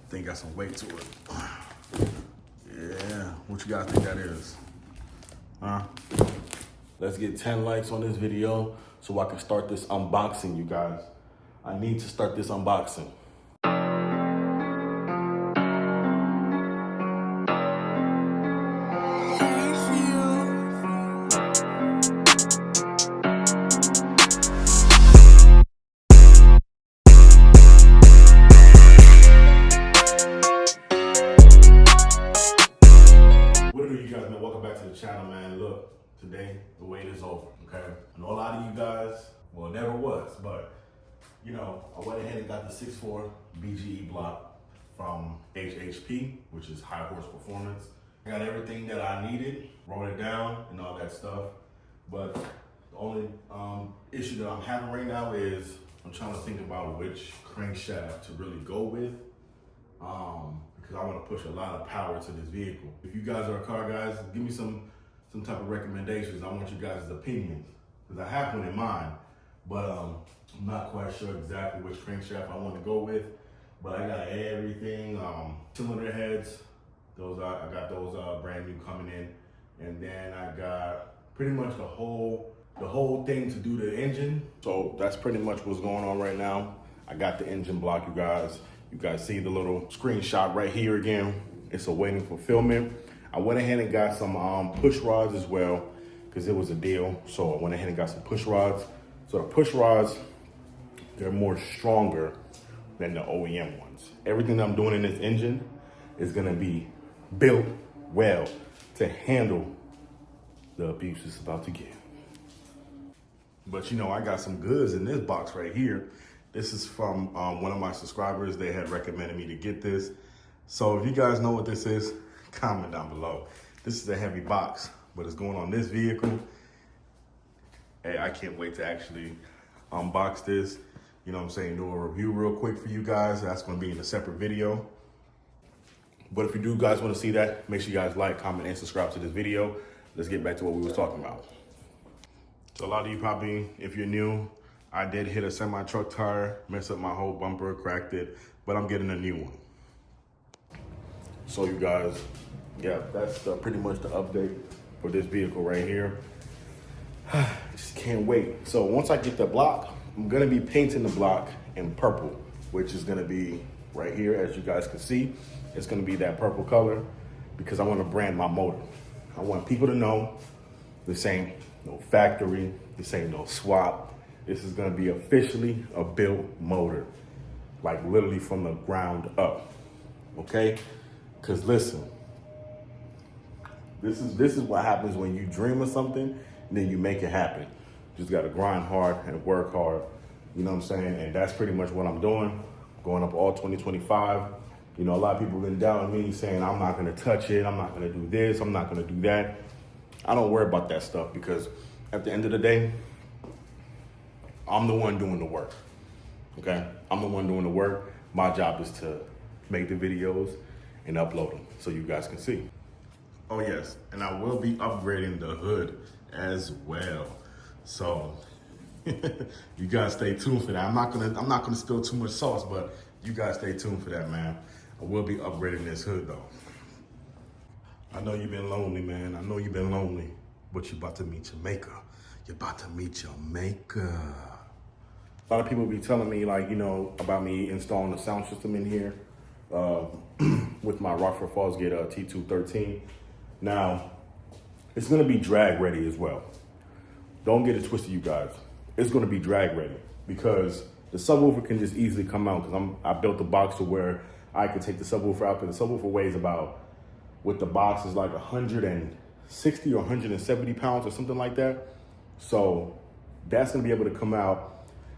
Thing got some weight to it. Yeah, what you guys think that is? Huh? Let's get 10 likes on this video so I can start this unboxing, you guys. I need to start this unboxing. Welcome back to the channel, man. Look, today the wait is over, okay? I know a lot of you guys, well, it never was, but you know, I went ahead and got the 6.4 BGE block from HHP, which is High Horse Performance. I got everything that I needed, wrote it down and all that stuff. But the only issue that I'm having right now is I'm trying to think about which crankshaft to really go with. Because I want to push a lot of power to this vehicle. If you guys are car guys, give me some type of recommendations. I want you guys' opinions, because I have one in mind, but I'm not quite sure exactly which crankshaft I want to go with. But I got everything, cylinder heads. I got those brand new coming in, and then I got pretty much the whole thing to do the engine. So that's pretty much what's going on right now. I got the engine block, you guys. You guys see the little screenshot right here again. It's awaiting fulfillment. I went ahead and got some push rods as well, because it was a deal. So I went ahead and got some push rods. So the push rods, they're more stronger than the OEM ones. Everything that I'm doing in this engine is gonna be built well to handle the abuse it's about to get. But you know, I got some goods in this box right here. This is from one of my subscribers. They had recommended me to get this. So if you guys know what this is, comment down below. This is a heavy box, but it's going on this vehicle. Hey, I can't wait to actually unbox this. You know what I'm saying? Do a review real quick for you guys. That's gonna be in a separate video. But if you do guys wanna see that, make sure you guys like, comment, and subscribe to this video. Let's get back to what we was talking about. So a lot of you probably, if you're new, I did hit a semi-truck tire, messed up my whole bumper, cracked it, but I'm getting a new one. So you guys, yeah, that's pretty much the update for this vehicle right here. Just can't wait. So once I get the block, I'm gonna be painting the block in purple, which is gonna be right here, as you guys can see. It's gonna be that purple color because I wanna brand my motor. I want people to know this ain't no factory, this ain't no swap. This is gonna be officially a built motor, like literally from the ground up, okay? Cause listen, this is what happens when you dream of something and then you make it happen. You just gotta grind hard and work hard, you know what I'm saying? And that's pretty much what I'm doing, going up all 2025. You know, a lot of people have been doubting me, saying I'm not gonna touch it, I'm not gonna do this, I'm not gonna do that. I don't worry about that stuff, because at the end of the day, I'm the one doing the work, okay? I'm the one doing the work. My job is to make the videos and upload them so you guys can see. Oh yes, and I will be upgrading the hood as well. So you guys stay tuned for that. I'm not gonna spill too much sauce, but you guys stay tuned for that, man. I will be upgrading this hood though. I know you've been lonely, man. I know you've been lonely, but you're about to meet your maker. You're about to meet your maker. A lot of people be telling me, like, you know, about me installing a sound system in here with my Rockford Fosgate T213. Now, it's gonna be drag ready as well. Don't get it twisted, you guys. It's gonna be drag ready because the subwoofer can just easily come out, because I built the box to where I could take the subwoofer out, because the subwoofer weighs about, with the box is like 160 or 170 pounds or something like that. So that's gonna be able to come out.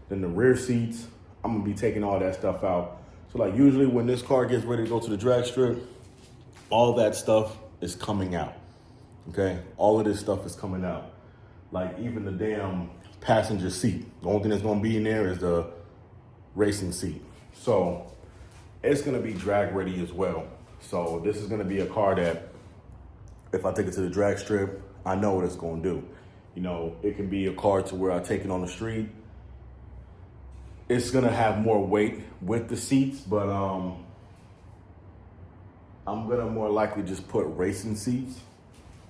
Then the rear seats, I'm gonna be taking all that stuff out. So like usually when this car gets ready to go to the drag strip, all that stuff is coming out, okay? All of this stuff is coming out. Like even the damn passenger seat. The only thing that's gonna be in there is the racing seat. So it's gonna be drag ready as well. So this is gonna be a car that if I take it to the drag strip, I know what it's gonna do. You know, it can be a car to where I take it on the street. It's gonna have more weight with the seats, but I'm gonna more likely just put racing seats.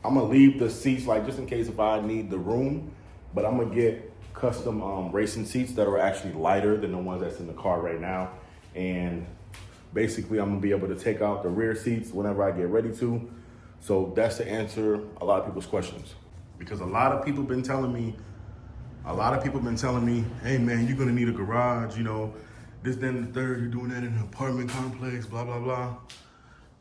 I'm gonna leave the seats like just in case if I need the room, but I'm gonna get custom racing seats that are actually lighter than the ones that's in the car right now. And basically I'm gonna be able to take out the rear seats whenever I get ready to. So that's to answer a lot of people's questions. Because a lot of people been telling me, hey man, you're gonna need a garage, you know, this, then, the third, you're doing that in an apartment complex, blah, blah, blah.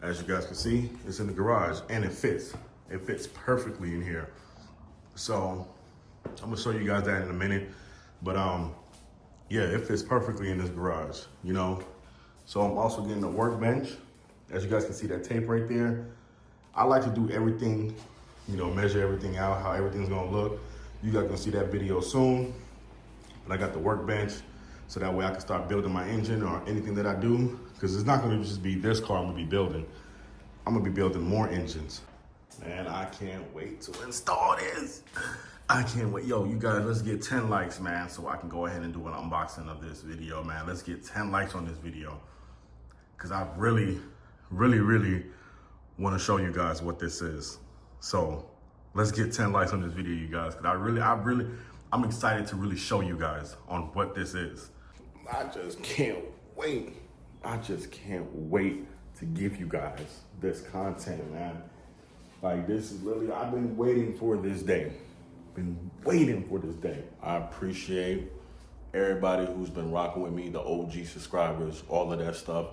As you guys can see, it's in the garage and it fits. It fits perfectly in here. So I'm gonna show you guys that in a minute. But yeah, it fits perfectly in this garage, you know. So I'm also getting a workbench. As you guys can see that tape right there. I like to do everything, you know, measure everything out, how everything's gonna look. You guys gonna see that video soon. But I got the workbench, so that way I can start building my engine or anything that I do. Because it's not gonna just be this car I'm gonna be building. I'm gonna be building more engines. Man, I can't wait to install this. I can't wait. Yo, you guys, let's get 10 likes, man, so I can go ahead and do an unboxing of this video, man. Let's get 10 likes on this video. Because I really want to show you guys what this is. So let's get 10 likes on this video, you guys. Because I'm excited to really show you guys on what this is. I just can't wait. I just can't wait to give you guys this content, man. Like, this is literally, I've been waiting for this day. Been waiting for this day. I appreciate everybody who's been rocking with me, the OG subscribers, all of that stuff,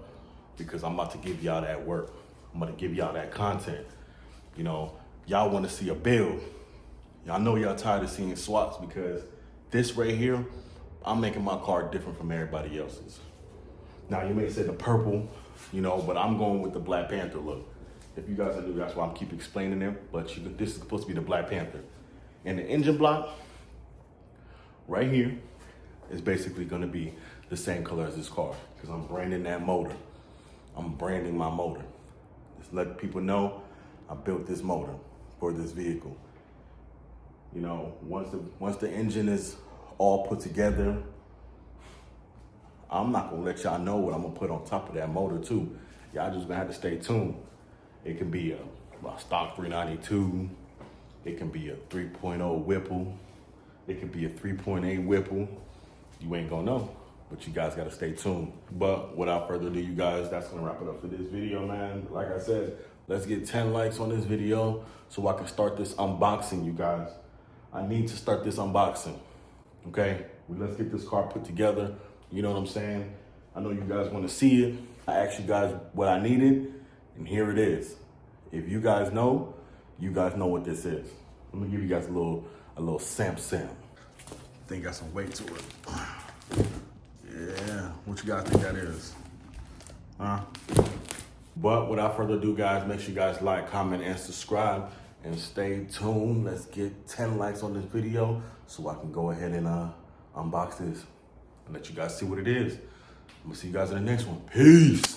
because I'm about to give y'all that work. I'm about to give y'all that content. You know, y'all want to see a build. Y'all know y'all tired of seeing swaps, because this right here, I'm making my car different from everybody else's. Now, you may say the purple, you know, but I'm going with the Black Panther look. If you guys are new, that's why I'm keep explaining it, but this is supposed to be the Black Panther. And the engine block right here is basically gonna be the same color as this car, because I'm branding that motor. I'm branding my motor. Just let people know I built this motor for this vehicle. You know, once the engine is all put together, I'm not gonna let y'all know what I'm gonna put on top of that motor too. Y'all just gonna have to stay tuned. It can be a stock 392. It can be a 3.0 Whipple. It can be a 3.8 Whipple. You ain't gonna know, but you guys gotta stay tuned. But without further ado, you guys, that's gonna wrap it up for this video, man. Like I said, let's get 10 likes on this video so I can start this unboxing, you guys. I need to start this unboxing, okay? Let's get this car put together. You know what I'm saying? I know you guys wanna see it. I asked you guys what I needed, and here it is. If you guys know what this is. Let me give you guys a little sample. I think got some weight to it. Yeah, what you guys think that is? Huh? But without further ado, guys, make sure you guys like, comment, and subscribe, and stay tuned. Let's get 10 likes on this video so I can go ahead and unbox this and let you guys see what it is. I'm gonna see you guys in the next one. Peace.